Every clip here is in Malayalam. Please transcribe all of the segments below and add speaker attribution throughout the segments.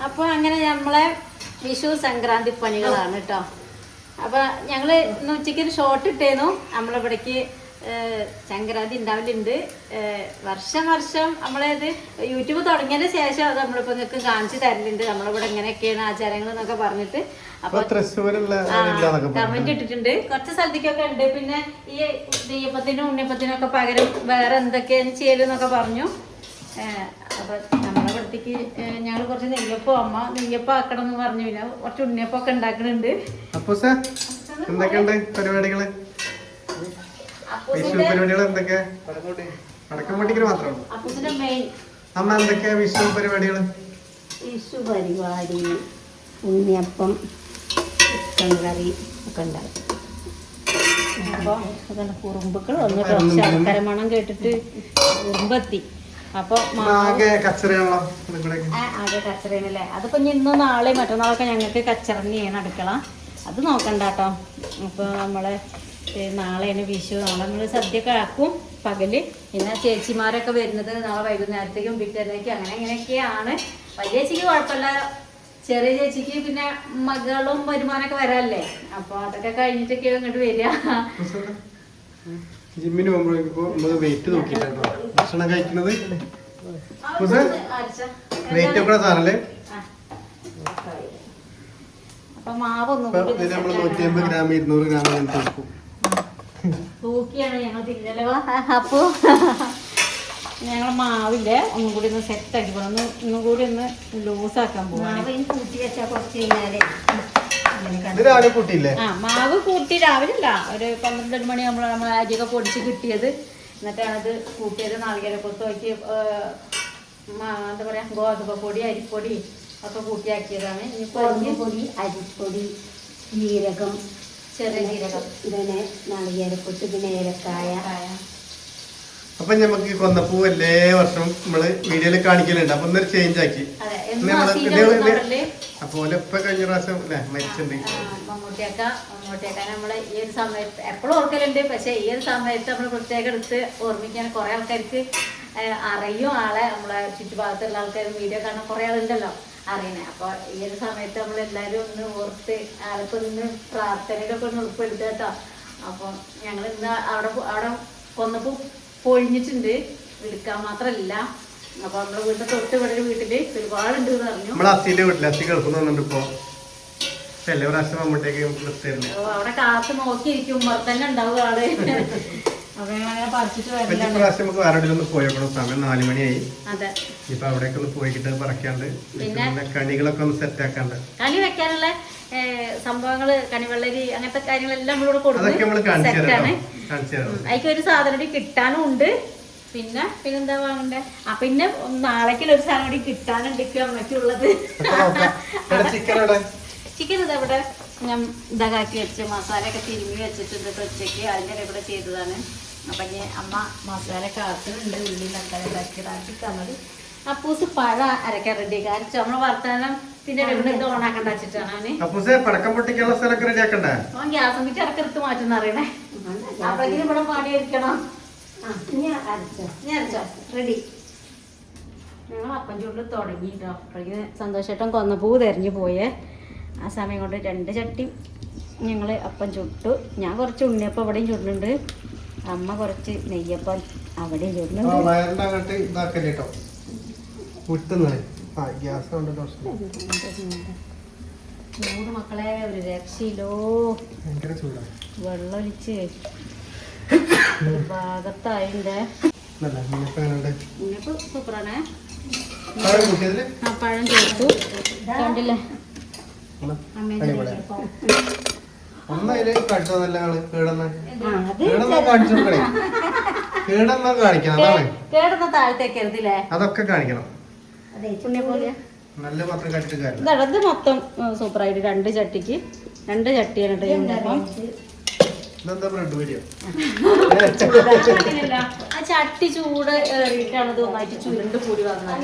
Speaker 1: അപ്പോൾ അങ്ങനെ നമ്മളെ വിഷു സംക്രാന്തി പണികളാണ് കേട്ടോ. അപ്പോൾ ഞങ്ങൾ ഇന്ന് ഉച്ചയ്ക്ക് ഒരു ഷോട്ട് ഇട്ടേന്നു. നമ്മളിവിടേക്ക് സംക്രാന്തി ഉണ്ടാവലുണ്ട് വർഷം നമ്മളത് യൂട്യൂബ് തുടങ്ങിയതിന് ശേഷം അത് നമ്മളിപ്പോൾ നിങ്ങൾക്ക് കാണിച്ചു തരലുണ്ട് നമ്മളിവിടെ ഇങ്ങനെയൊക്കെയാണ് ആചാരങ്ങൾ എന്നൊക്കെ പറഞ്ഞിട്ട്. അപ്പോൾ കമന്റ് ഇട്ടിട്ടുണ്ട്. കുറച്ച് സ്ഥലത്തേക്കൊക്കെ ഉണ്ട്. പിന്നെ ഈ നെയ്യപ്പത്തിനും ഉണ്ണിയപ്പത്തിനും ഒക്കെ പകരം വേറെ എന്തൊക്കെയാണ് ചെയ്യലെന്നൊക്കെ പറഞ്ഞു. അപ്പൊ നമ്മളെ ഇവിടത്തേക്ക് ഞങ്ങൾ കുറച്ച് നെയ്യപ്പം ആക്കണം എന്ന് പറഞ്ഞു. പിന്നെ കുറച്ച് ഉണ്ണിയപ്പം ഒക്കെ ഉണ്ടാക്കുന്നുണ്ട്.
Speaker 2: പരിപാടികള് വിഷു പരിപാടികള്
Speaker 1: വിഷു പരിപാടി ഉണ്ണിയപ്പം ചിക്കൻ കറി ഒക്കെ ഉണ്ടാകും. അപ്പോൾ അതാണ് കുറുമ്പുകൾ വന്നിട്ട് ശർക്കര മണം കേട്ടിട്ട് കുറുമ്പെത്തി. അപ്പൊ ആകെ കച്ചറയാണല്ലേ. അതിപ്പോ ഇന്നും നാളെ മറ്റന്നാളൊക്കെ ഞങ്ങൾക്ക് കച്ചറ തന്നെയാണ് അടുക്കള. അത് നോക്കണ്ട കേട്ടോ. അപ്പോൾ നമ്മളെ നാളെയാണ് വിഷു. നാളെ നമ്മൾ സദ്യയൊക്കെ ആക്കും പകല്. പിന്നെ ചേച്ചിമാരൊക്കെ വരുന്നത് നാളെ വൈകുന്നേരത്തേക്കും പിറ്റേന്നേക്കും അങ്ങനെയൊക്കെയാണ്. വലിയ ചേച്ചിക്ക് കുഴപ്പമില്ല. ചെറിയ ചേച്ചിക്ക് പിന്നെ മകളും വരുമാനമൊക്കെ വരാല്ലേ. അപ്പൊ അതൊക്കെ കഴിഞ്ഞിട്ടൊക്കെ ഇങ്ങോട്ട് വരിക.
Speaker 2: ജിമ്മിന് പോകുമ്പോഴേക്കിപ്പോ നമ്മള് വെയിറ്റ് നോക്കിട്ടോ ഭക്ഷണം കഴിക്കുന്നത്. വെയിറ്റ് ഒക്കെ സാറല്ലേ.
Speaker 1: അപ്പൊ മാവൊന്നും
Speaker 2: 150 ഗ്രാം 200 ഗ്രാം
Speaker 1: തൂക്കിയാണ് ഞങ്ങൾ തിന്നലോ. അപ്പൊ ഞങ്ങൾ മാവില്ലേ ഒന്നും കൂടി ഒന്ന് സെറ്റ് ആക്കി പോകണം. ഒന്നും കൂടി ഒന്ന് ലൂസാക്കാൻ പോകാം. കൂട്ടി വെച്ചാൽ കുറച്ച് കഴിഞ്ഞാല് മാവ് കൂട്ടി രാവിലെ അല്ല ഒരു 12 മണി നമ്മൾ അരിയൊക്കെ പൊടിച്ച് കിട്ടിയത്. എന്നിട്ടാണത് കൂട്ടിയത്. നാളികേരപ്പൊത്ത് നോക്കി എന്താ പറയാ ഗോതമ്പ് പൊടി അരിപ്പൊടി ഒക്കെ കൂട്ടിയാക്കിയതാണ്. ഇനി പൊടി അരിപ്പൊടി ജീരകം ചെറിയ ജീരകം പിന്നെ നാളികേരപ്പൊത്ത് പിന്നെ ഏലക്കായ.
Speaker 2: അപ്പൊ ഞമ്മക്ക് കൊന്നപ്പൂ എല്ലാ വർഷവും നമ്മള് വീഡിയോയില് കാണിക്കലുണ്ട്. അപ്പൊ ഒന്നൊരു ചേഞ്ച് ആക്കി. അപ്പോലെ ഇപ്പൊ കഴിഞ്ഞ പ്രാവശ്യം അല്ലെ മരിച്ചിട്ടുണ്ട്
Speaker 1: മമ്മൂട്ടിയൊക്കെ നമ്മള് ഈ ഒരു സമയത്ത് എപ്പോഴും ഓർക്കലുണ്ട്. പക്ഷെ ഈ ഒരു സമയത്ത് നമ്മൾ പ്രത്യേകം എടുത്ത് ഓർമ്മിക്കാൻ കുറെ ആൾക്കാർക്ക് അറിയും. ആളെ നമ്മളെ ചുറ്റുഭാഗത്തുള്ള ആൾക്കാർ വീഡിയോ കാണാൻ കുറെ ആളുണ്ടല്ലോ അറിയണേ. അപ്പൊ ഈ ഒരു സമയത്ത് നമ്മളെല്ലാരും ഒന്ന് ഓർത്ത് ആൾക്ക് ഒന്ന് പ്രാർത്ഥനയിലൊക്കെ ഒന്ന് ഉൾപ്പെടുത്തുക കേട്ടോ. അപ്പൊ ഞങ്ങൾ ഇന്ന് അവിടെ കൊന്നപ്പൂ പൊഴിഞ്ഞിട്ടുണ്ട്. എടുക്കാൻ മാത്രല്ല. അപ്പൊ നമ്മളെ വീട്ടിൽ തൊട്ട് ഇവിടെ ഒരു വീട്ടില് ഒരുപാടുണ്ട് എന്ന് പറഞ്ഞു. അവിടെ കാത്ത് നോക്കിയിരിക്കും. തന്നെ ഉണ്ടാവും ആള്. അപ്പൊ ഞങ്ങളങ്ങനെ പറിച്ചിട്ട്
Speaker 2: പോയോക്കണം. സമയം 4 മണിയായി. അതെ. ഇപ്പൊ അവിടേക്ക് ഒന്ന് പോയിട്ട് പറക്കാണ്ട് പിന്നെ കണികളൊക്കെ ഒന്ന് സെറ്റ് ആക്കാണ്ട് കണി
Speaker 1: വെക്കാനുള്ള സംഭവങ്ങള് കണിവെള്ളരി അങ്ങനത്തെ കാര്യങ്ങളെല്ലാം നമ്മളിവിടെ കൊടുക്കും. സെറ്റാണ്. അതിക്ക് ഒരു സാധനം കിട്ടാനും ഉണ്ട്. പിന്നെന്താ വാങ്ങണ്ടേ? പിന്നെ നാളേക്കുള്ള ഒരു സാധനം കൂടി കിട്ടാനുണ്ട് അമ്മയ്ക്കുള്ളത്. ചിക്കൻ ഇതവിടെ ഞാൻ ഇതാക്കി വെച്ച് മസാലയൊക്കെ തിരുമ്മി വെച്ചിട്ടുണ്ട്. ഉച്ചയ്ക്ക് അതിൻ്റെ ഇവിടെ ചെയ്തതാണ്. അപ്പൊ ഇനി അമ്മ മസാല കാക്കുന്നുണ്ട്. ഉള്ളി തക്കാളി ഇതാക്കിയിട്ടാക്കിട്ടാൽ മതി. അപ്പൂസ് പഴം അരക്കാൻ റെഡി ആക്കി. നമ്മള് വർത്താനം പിന്നെ ഇത് ഓണാക്കണ്ട വെച്ചിട്ടാണ്. ഗ്യാസ് മിറ്റ് ഇടക്കെടുത്ത് മാറ്റുന്ന അറിയണേ. അപ്പോഴേക്കും ഇവിടെ പാടിയിരിക്കണം. റെഡി. ഞങ്ങൾ അപ്പം ചൂടിൽ തുടങ്ങിട്ടോ. അപ്പോഴേക്കും സന്തോഷേട്ടൻ കൊന്നപ്പൂ തെരഞ്ഞു പോയേ. ആ സമയം കൊണ്ട് 2 ചട്ടി ഞങ്ങൾ അപ്പം ചുട്ടു. ഞാൻ കുറച്ച് ഉണ്ണിയപ്പം അവിടെയും ചുടുന്നുണ്ട്. അമ്മ കുറച്ച് നെയ്യപ്പം അവിടെയും ചുടുന്നുണ്ട്. ചൂട് മക്കളെ ഒരു രക്ഷയിലോ. വെള്ളമൊലിച്ച് ഭാഗത്തായിന്റെ ഉണ്ണിയപ്പം സൂപ്പറാണ്. പഴം ചേർത്തു. കണ്ടില്ലേ കേടുന്ന താഴത്തേക്കരുതില്ലേ
Speaker 2: അതൊക്കെ കാണിക്കണം.
Speaker 1: ഇത് മൊത്തം സൂപ്പറായിട്ട് 2 ചട്ടിക്ക് 2 ചട്ടിയാണ്. ആ ചട്ടി ചൂട് ഏറിയിട്ടാണ് ഇത് ഒന്നായിട്ട് ചുരുണ്ട് കൂടി വന്നത്.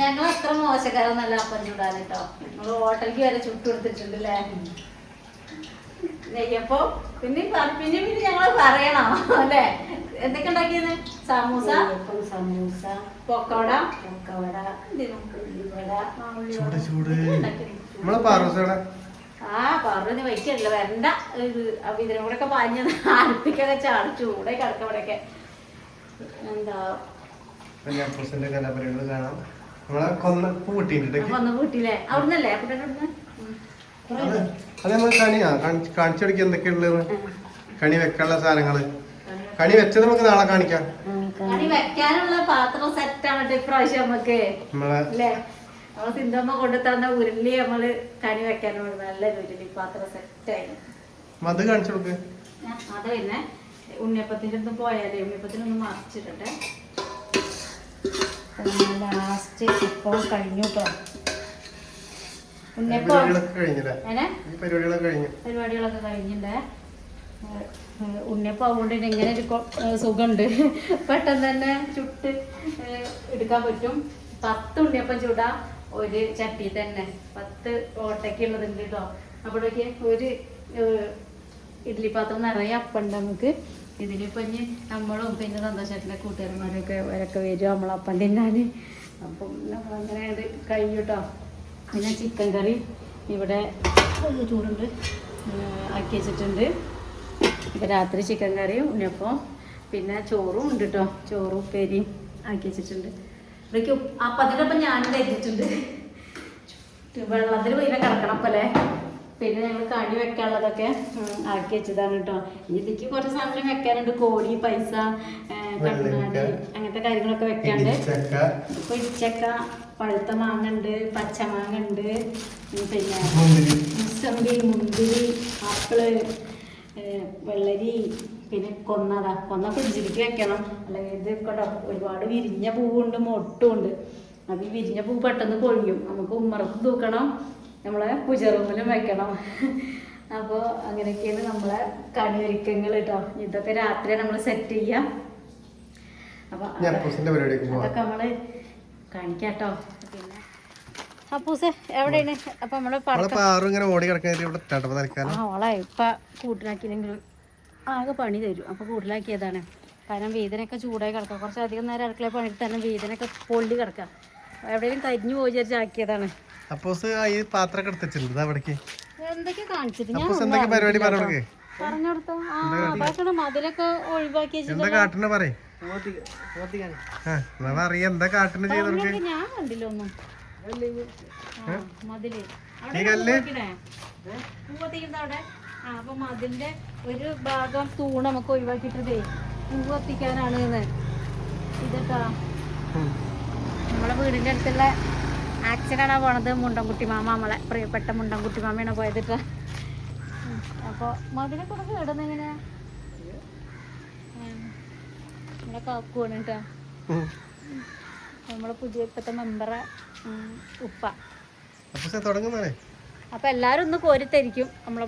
Speaker 1: ഞങ്ങൾ അത്ര മോശക്കാരൊന്നല്ല അപ്പം ചൂടാൻ കേട്ടോ. നമ്മള് ഹോട്ടലിക്ക് വരെ ചുട്ടു കൊടുത്തിട്ടുണ്ടല്ലേ നെയ്യപ്പോ. പിന്നെ ഞങ്ങള് പറയണം അല്ലേ എന്തൊക്കെ ഉണ്ടാക്കിയത്? സമൂസ പൊക്കവട
Speaker 2: ചൂട് ചൂട് നമ്മളെ പാറോസോടെ
Speaker 1: ആ പറഞ്ഞു വയ്ക്കല്ല വരണ്ട അപ്പൊ ഇതിനും കൂടെ ഒക്കെ പാഞ്ഞ അടുപ്പിക്കൊക്കെ ചാടി ചൂടെ കിടക്കവിടെയൊക്കെ എന്താ
Speaker 2: ഞപ്പൂസിന്റെ കലാപരിപാടികൾ കാണാം. നമ്മളെ കൊന്ന
Speaker 1: വീട്ടിലെ അവിടുന്നല്ലേ
Speaker 2: അത് നമ്മൾ കണിയാ കാണിച്ചു കൊടുക്കുക എന്തൊക്കെയുള്ളത് കണി വെക്കാനുള്ള സാധനങ്ങള്. കണി വെച്ചത് നമുക്ക് നാളെ കാണിക്കാം.
Speaker 1: കണി വെക്കാനുള്ള പാത്രം സെറ്റാണ് ഇപ്രാവശ്യം നമുക്ക് അല്ലേ. നമ്മള് സിന്ധമ്മ കൊണ്ടു തന്ന ഉരുളി നമ്മള് കണി വെക്കാനുള്ള നല്ലൊരു ഉരുളി പാത്രം സെറ്റായി.
Speaker 2: അത് കാണിച്ചു കൊടുക്ക്.
Speaker 1: അത് പിന്നെ ഉണ്ണിയപ്പത്തിന്റെ അടുത്ത് പോയാലേ ഉണ്ണിയപ്പത്തിനൊന്ന് മറിച്ചിട്ടെ. ലാസ്റ്റ് ഇപ്പം കഴിഞ്ഞു കേട്ടോ.
Speaker 2: പരിപാടികളൊക്കെ
Speaker 1: കഴിഞ്ഞിട്ടുണ്ടേ. ഉണ്ണിയപ്പം അതുകൊണ്ട് ഇങ്ങനെ ഒരു സുഖമുണ്ട്. പെട്ടെന്ന് തന്നെ ചുട്ട് എടുക്കാൻ പറ്റും. 10 ഉണ്ണിയപ്പം ചൂടാ ഒരു ചട്ടി തന്നെ. 10 ഓട്ടയ്ക്കുള്ളതുണ്ട് കേട്ടോ. അപ്പോഴേക്ക് ഒരു ഇഡ്ഡലി പാത്രം നിറയെ അപ്പം ഉണ്ട് നമുക്ക്. ഇതിലിപ്പോൾ ഇനി നമ്മളും പിന്നെ സന്തോഷത്തിൻ്റെ കൂട്ടുകാരന്മാരൊക്കെ അവരൊക്കെ വരും നമ്മളപ്പം തിന്നാൻ. അപ്പം അങ്ങനെ അത് കഴിഞ്ഞു കേട്ടോ. പിന്നെ ചിക്കൻ കറി ഇവിടെ ചൂടുണ്ട് ആക്കി വെച്ചിട്ടുണ്ട്. ഇപ്പം രാത്രി ചിക്കൻ കറിയും ഉണ്ണിയപ്പം പിന്നെ ചോറും ഉണ്ട് കേട്ടോ. ചോറും ഉപ്പേരിയും ആക്കി വെച്ചിട്ടുണ്ട്. ഇവിടേക്ക് അപ്പത്തിനൊപ്പം ഞാനും കഴിച്ചിട്ടുണ്ട്. വെള്ളത്തിൽ പോയി കിടക്കണം പോലെ. പിന്നെ ഞങ്ങൾ കണി വെക്കാനുള്ളതൊക്കെ ആക്കി വെച്ചതാണ് കേട്ടോ. ഇനി ഇതിക്ക് കുറച്ച് സാധനം വെക്കാനുണ്ട്. കോഴി പൈസ കണ്ണാടി അങ്ങനത്തെ കാര്യങ്ങളൊക്കെ വെക്കാണ്ട്. ഇപ്പൊ ഇടിച്ചക്ക, പഴുത്ത മാങ്ങ ഉണ്ട്, പച്ചമാങ്ങ ഉണ്ട്, പിന്നെ മുസമ്പി, മുന്തിരി, ആപ്പിള്, വെള്ളരി, പിന്നെ കൊന്ന ഫ്രിഡ്ജിലേക്ക് വെക്കണം. അല്ലെങ്കിൽ ഇത് കേട്ടോ ഒരുപാട് വിരിഞ്ഞ പൂവുണ്ട്, മൊട്ടുമുണ്ട്. അത് ഈ വിരിഞ്ഞ പൂ പെട്ടെന്ന് പൊഴിയും. നമുക്ക് ഉമ്മറത്ത് തൂക്കണം, നമ്മളെ പൂജറൂമിലും വെക്കണം. അപ്പോൾ അങ്ങനെയൊക്കെയാണ് നമ്മളെ കണിയൊരുക്കങ്ങൾ കേട്ടോ. ഇതൊക്കെ രാത്രി നമ്മൾ സെറ്റ് ചെയ്യാം. അപ്പൊ അതൊക്കെ നമ്മള് കാണിക്കാട്ടോ. പിന്നെ അപ്പൂസ് എവിടെയാണ്? അപ്പൊ നമ്മള് ഓളെ ഇപ്പൊ കൂട്ടിലാക്കിയില്ലെങ്കിലും ആകെ പണി തരും. അപ്പൊ കൂട്ടിലാക്കിയതാണ്. കാരണം വീതനൊക്കെ ചൂടായി കിടക്കാം. കുറച്ചധികം നേരം അടുക്കള പണിയിട്ട് തന്നെ വീതനൊക്കെ പൊള്ളി കിടക്കാം. എവിടെയും കരിഞ്ഞു പോയി വിചാരിച്ചാക്കിയതാണ്. എന്തൊക്കെ കാണിച്ചിട്ട് ഞാൻ പറഞ്ഞുകൊടുത്തോ. അതൊക്കെ മതിലൊക്കെ ഒഴിവാക്കി ഞാൻ കണ്ടില്ല ഒന്നും. മതില് പൂവത്തിക്കുന്നവിടെ. അപ്പൊ മതിലിന്റെ ഒരു ഭാഗം തൂണ് നമുക്ക് ഒഴിവാക്കിയിട്ടതേ പൂ കത്തിക്കാനാണ് ഇതട്ടാ. നമ്മളെ വീടിന്റെ അടുത്തുള്ള ആക്സിഡന്റാണ് പോണത്. മുണ്ടൻകുട്ടി മാമ, നമ്മളെ പ്രിയപ്പെട്ട മുണ്ടൻകുട്ടി മാമയാണ് പോയതിട്ടാ. അപ്പൊ മതിലൊക്കെ നമുക്ക് ഇടുന്നെങ്ങനെ നമ്മളെ കാക്കുവാണ് കേട്ടാ. നമ്മളെ പുതിയ ഇപ്പത്തെ മെമ്പറെ ഉപ്പ. അപ്പൊ എല്ലാരും ഒന്ന് കോരിത്തരിക്കും നമ്മളെ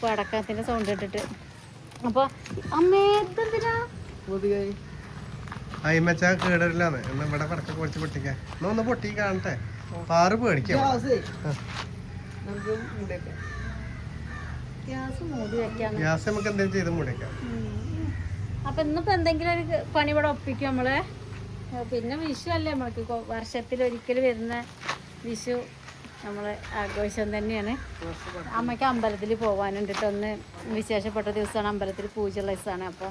Speaker 1: പടക്കത്തിന്റെ സൗണ്ട് ഇട്ടിട്ട്. അപ്പൊ അമ്മേന്തിനാ
Speaker 2: കേടരില്ലാന്ന് ഇവിടെ പടക്കം പൊളിച്ച് പൊട്ടിക്കാൻ ഒന്ന് പൊട്ടി കാണട്ടെ. പാറ് പേടിക്കാം. ഗ്യാസ് നമുക്ക് എന്തെങ്കിലും ചെയ്ത് മൂടിക്കാം.
Speaker 1: അപ്പൊ ഇന്നിപ്പോ എന്തെങ്കിലും ഒരു പണി ഇവിടെ ഒപ്പിക്കും നമ്മള്. പിന്നെ വിഷു അല്ലേ നമ്മൾക്ക് വർഷത്തിലൊരിക്കൽ വരുന്ന വിഷു നമ്മള് ആഘോഷം തന്നെയാണ്. അമ്മയ്ക്ക് അമ്പലത്തിൽ പോകാനുണ്ട് കേട്ടോ. ഒന്ന് വിശേഷപ്പെട്ട ദിവസമാണ്. അമ്പലത്തിൽ പൂജയുള്ള ദിവസമാണ്. അപ്പോൾ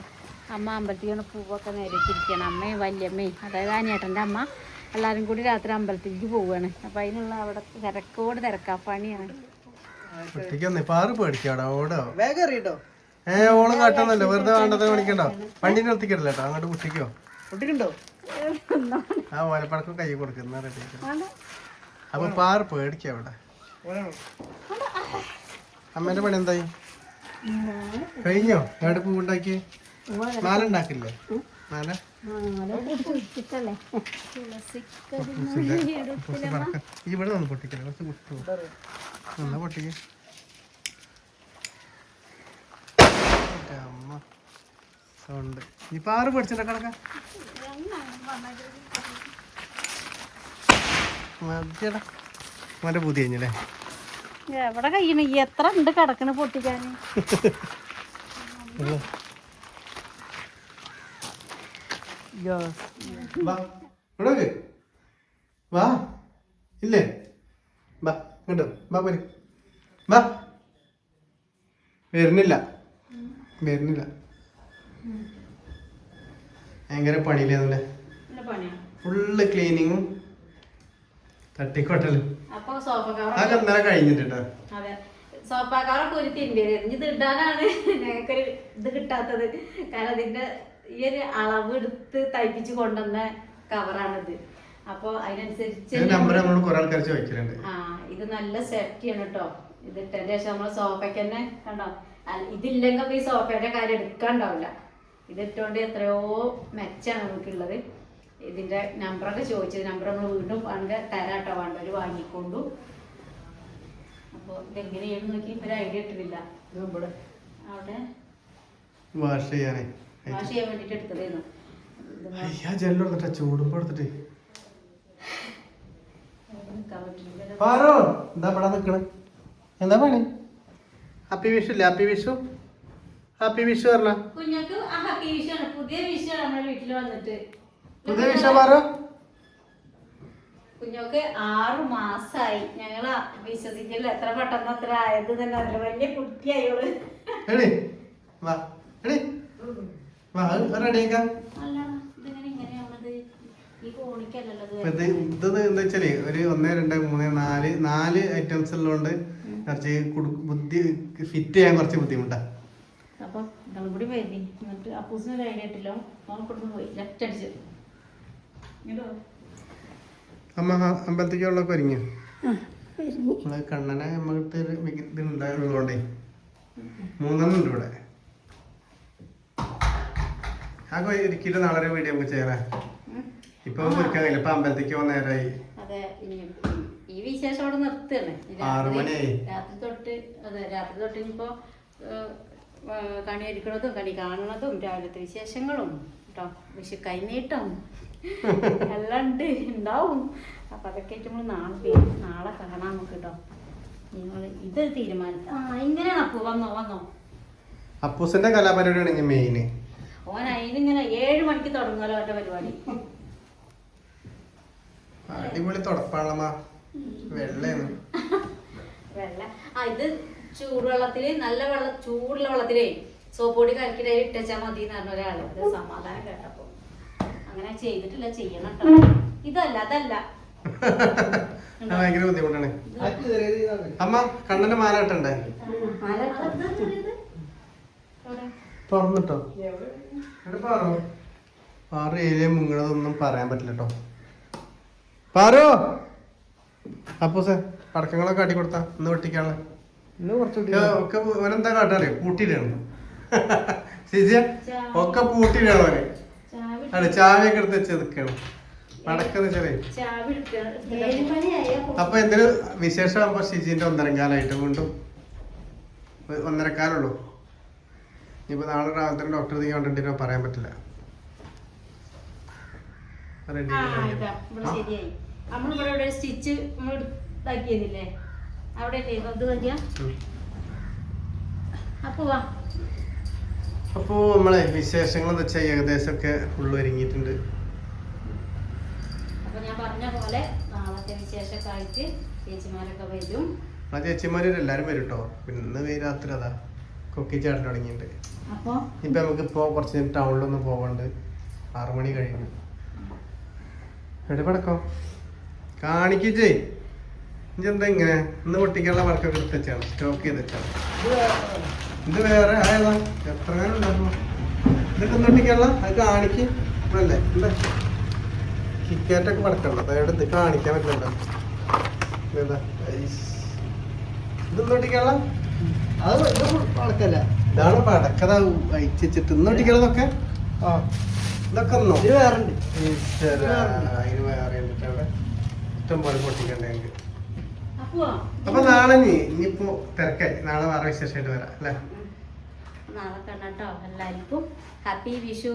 Speaker 1: അമ്മ അമ്പലത്തിൽ പൂവൊക്കെ നേരിട്ടിരിക്കുകയാണ്. അമ്മയും വല്യമ്മയും അതായത് അനിയേട്ടൻ്റെ അമ്മ എല്ലാവരും കൂടി രാത്രി അമ്പലത്തിലേക്ക് പോവുകയാണ്. അപ്പം അതിനുള്ള അവിടെ തിരക്കാ പണിയാണ്.
Speaker 2: ഓള് കാട്ടൊന്നല്ലോ വെറുതെ വേണ്ടത് പണിക്കണ്ടോ. വണ്ടി നിർത്തിക്കിടല്ലോ കേട്ടോ. അങ്ങോട്ട് കുട്ടിക്കോ കുട്ടിക്കുണ്ടോ ആ ഓലപ്പടക്കം കൈ കൊടുക്കുന്ന റെഡി. അപ്പൊ പാറ് പേടിക്കാം അവിടെ. അമ്മേന്റെ പണി എന്തായി? കഴിഞ്ഞോ? എവിടെ പൂവുണ്ടാക്കി? മാല ഉണ്ടാക്കില്ലേ? മാല ഇവിടെ നിന്ന് പൊട്ടിക്കല്ലേ. കുറച്ച് കുട്ടു എന്നാ പൊട്ടിക്ക. അമ്മ സൗണ്ട് ഈ പാറ് പേടിച്ചിട്ട കണക്ക മതിയടാ. മോന്റെ പൂതി കഴിഞ്ഞല്ലേ?
Speaker 1: എവിടെ കഴിയണ എത്ര ഉണ്ട് കിടക്കണ പൊട്ടിക്കാന്.
Speaker 2: ഇവിടെ വാ ഇല്ലേ വാ ഇങ്ങോട്ട് വാ പോര് വാ വരുന്നില്ല ഭയങ്കര പണിയില്ലേ ഫുള്ള് ക്ലീനിങ്ങും തട്ടിക്കൊട്ടലും
Speaker 1: അപ്പൊ സോഫ
Speaker 2: അതൊക്കെ ഇന്നലെ കഴിഞ്ഞിട്ടോ.
Speaker 1: അതെ, സോഫാക്കാറൊക്കെ ഒരു തിരിഞ്ഞത് ഇത് ഇടാനാണ് ഞങ്ങൾക്കൊരു ഇത് കിട്ടാത്തത്. കാരണം ഇതിന്റെ ഈ ഒരു അളവ് എടുത്ത് തയ്പ്പിച്ച് കൊണ്ടുവന്ന കവറാണിത്. അപ്പൊ അതിനനുസരിച്ച്
Speaker 2: നമ്പർ നമ്മൾ കുറെ ആൾക്കാർ ചോദിക്കലുണ്ട്.
Speaker 1: ഇത് നല്ല സേഫ്റ്റി ആണ് കേട്ടോ. ഇത് ഇട്ടതിന് ശേഷം നമ്മളെ സോഫയ്ക്ക് തന്നെ കണ്ടോ, ഇതില്ലെങ്കിൽ അപ്പൊ ഈ സോഫയുടെ കാര്യം എടുക്കാണ്ടാവില്ല. ഇത് ഇട്ടുകൊണ്ട് എത്രയോ മെച്ചാണ് നമുക്കുള്ളത്. ഇതിന്റെ നമ്പറൊക്കെ ചോദിച്ചത്, നമ്പർ നമ്മൾ വീണ്ടും വേണമെങ്കിൽ തരാട്ടോ, വേണ്ടവര് വാങ്ങിക്കൊണ്ടു. അപ്പൊ ഇതെങ്ങനെയാണ് നോക്കി ഒരു ഐഡിയ ഇട്ടിട്ടില്ല. അവിടെ
Speaker 2: വാഷ് ചെയ്യാൻ
Speaker 1: വേണ്ടിട്ട് എടുത്തതായിരുന്നു.
Speaker 2: ചൂടുമ്പോ എടുത്തിട്ട് എന്താ പണി? ഹാപ്പി വിഷു ഇല്ലേ? ഹാപ്പി വിഷു പറഞ്ഞ
Speaker 1: കുഞ്ഞക്ക് ഹാപ്പി വിഷുവാണ്. പുതിയ വിഷുവാണ് നമ്മുടെ വീട്ടിൽ വന്നിട്ട്.
Speaker 2: പുതിയ വിഷു പാറോ
Speaker 1: കുഞ്ഞോക്ക് 6 മാസായി. ഞങ്ങള് വിശ്വസിക്കില്ല എത്ര പെട്ടെന്ന് അത്ര ആയത് തന്നെ. അതില് വലിയ കുട്ടിയായോള്.
Speaker 2: എന്താ വെച്ചാല് ഒരു 1 2 3 4 ഐറ്റംസ് ഉള്ളതുകൊണ്ട് കുറച്ച് ബുദ്ധി ഫിറ്റ് ചെയ്യാൻ കുറച്ച് ബുദ്ധിമുട്ടാ.
Speaker 1: അപ്പൊ ഇതും കൂടി വരുന്നേ. എന്നിട്ട് അപ്പൂസിനൊരു ഐഡിയ ഇട്ടില്ലോ, നോക്കൊടുന്ന് പോയി ലെഫ്റ്റ് അടിച്ച്.
Speaker 2: അമ്മ അമ്പലത്തേക്കുള്ളൊക്കെ ഒരുങ്ങിയോ? നമ്മള് കണ്ണനെ നമ്മൾക്ക് ഇതുണ്ടായതുകൊണ്ടേ 3 ഉണ്ട് ഇവിടെ. ആ ഒരിക്കലും നാളെ ഒരു വീഡിയോ നമുക്ക് ചെയ്യാം. ഇപ്പൊ ഒരുക്കാൻ കഴിയില്ല, ഇപ്പൊ അമ്പലത്തേക്ക് പോകുന്ന നേരമായി.
Speaker 1: അതെ, ഈ വിശേഷം അവിടെ നിർത്തുകയാണ്.
Speaker 2: 6 മണിയായി.
Speaker 1: രാത്രി തൊട്ട് ഇനിയിപ്പോ കണി ഒരുക്കണതും കണി കാണണതും രാവിലത്തെ വിശേഷങ്ങളും കേട്ടോ, വിഷു കൈനീട്ടം എല്ലാം ഉണ്ടാവും. അപ്പൊ അതൊക്കെ ആയിട്ട് നമ്മള് നാളെ കാണാൻ നമുക്ക് കേട്ടോ. നിങ്ങൾ ഇതൊരു തീരുമാനം. ഇങ്ങനെയാണ് അപ്പു വന്നോ
Speaker 2: അപ്പൂസിന്റെ കലാപരിപാടിയാണ് മെയിന്.
Speaker 1: ഓൻ അതിനിങ്ങനെ 7 മണിക്ക് തുടങ്ങുമല്ലോ അവരുടെ പരിപാടി.
Speaker 2: അടിപൊളി തുടപ്പാണമ്മ. വെള്ള
Speaker 1: ഇത് ചൂടുവെള്ളത്തില് നല്ല ചൂടുള്ള വെള്ളത്തിലേ സോപ്പ് പൊടി കലക്കിട്ട് ഇട്ടാ മതി എന്ന് പറഞ്ഞ ഒരാള്. ഇത് സമാധാനം കേട്ടപ്പോ അങ്ങനെ ചെയ്തിട്ടില്ല, ചെയ്യണം കേട്ടോ. അതല്ല
Speaker 2: ഭയങ്കര ബുദ്ധിമുട്ടാണ്. അമ്മ കണ്ണന്റെ മാല ഇട്ടണ്ടേ? തുറന്നിട്ടോ? പാറു ഏരിയ മുങ്ങണതൊന്നും പറയാൻ പറ്റില്ല കേട്ടോ. പാറു അപ്പൂസെ പടക്കങ്ങളൊക്കെ കാട്ടി കൊടുത്താ ഇന്ന് വെട്ടിക്കാളെ ഒക്കെ ഓനെന്താ കാട്ടാറിയോ? പൂട്ടിയിട്ടാണ് ഒക്കെ പൂട്ടിയിട്ടാണ് ഓനെ. അതെ, ചാവിയൊക്കെ എടുത്ത് വെച്ച് നിൽക്കണം പടക്കെന്ന് വെച്ചാലേ. അപ്പൊ എന്തൊരു വിശേഷമാകുമ്പോ ഷിജിന്റെ 1.5 കാലമായിട്ട് വീണ്ടും 1.5 കാലുള്ളൂ. ഇനിയിപ്പോ നാളെ രാവിലത്തെ ഡോക്ടർ കണ്ടിട്ട് പറയാൻ പറ്റില്ല.
Speaker 1: ശരിയായി. നമ്മളിവിടെ സ്റ്റിച്ച് നമ്മൾ ഇതാക്കിയതില്ലേ, അവിടെ
Speaker 2: അപ്പോ നമ്മളെ വിശേഷങ്ങൾ എന്ന് വെച്ചാൽ ഏകദേശം ഒക്കെ ഫുള്ള് ഒരുങ്ങിയിട്ടുണ്ട്.
Speaker 1: അപ്പൊ ഞാൻ പറഞ്ഞ പോലെ നാളത്തെ വിശേഷമൊക്കെ ആയിട്ട് ചേച്ചിമാരൊക്കെ വരും.
Speaker 2: ആ ചേച്ചിമാര് എല്ലാരും വരും കേട്ടോ. പിന്നെ രാത്രി അതാ കൊക്കി ചാട്ടം തുടങ്ങിയിട്ടുണ്ട്.
Speaker 1: അപ്പൊ
Speaker 2: ഇപ്പൊ നമുക്കിപ്പോ കുറച്ച് ടൗണിലൊന്നും പോവാണ്ട്. 6 മണി കഴിഞ്ഞു. എവിടെ പടക്കോ കാണിക്കേ ഇതെന്താ ഇങ്ങനെ? ഇന്ന് പൊട്ടിക്കാനുള്ള വർക്കൊക്കെ എടുത്ത് വെച്ചാണ്, സ്റ്റോക്ക് ചെയ്ത് വെച്ചാണ്. ഇത് വേറെ ആയതാ? എത്ര കാലം ഉണ്ടായിരുന്നു ഇതൊക്കെ ഒന്ന് പൊട്ടിക്കാനുള്ള? അത് കാണിക്ക് അല്ലേ? എന്താ കിക്കാറ്റൊക്കെ പടക്കണ്ട, അതായത് ഇത് കാണിക്കാൻ പറ്റില്ല. ഇതെന്താ ഇതൊന്നും പൊട്ടിക്കാനുള്ള? ഇതാണ് പടക്കത അയച്ചിട്ട് ഇന്ന് പൊട്ടിക്കാനുള്ളതൊക്കെ. ഇതൊക്കെ ഒന്നോ അതിന് വേറെ അവിടെ ഇഷ്ടം പോലെ പൊട്ടിക്കണ്ടേ. അപ്പൊ നാളെ ഇനിയിപ്പോ തിരക്കായി. നാളെ വേറെ വിശേഷമായിട്ട് വരാം അല്ലേ?
Speaker 1: നാളെ കണ്ടോ. എല്ലാവർക്കും ഹാപ്പി വിഷു.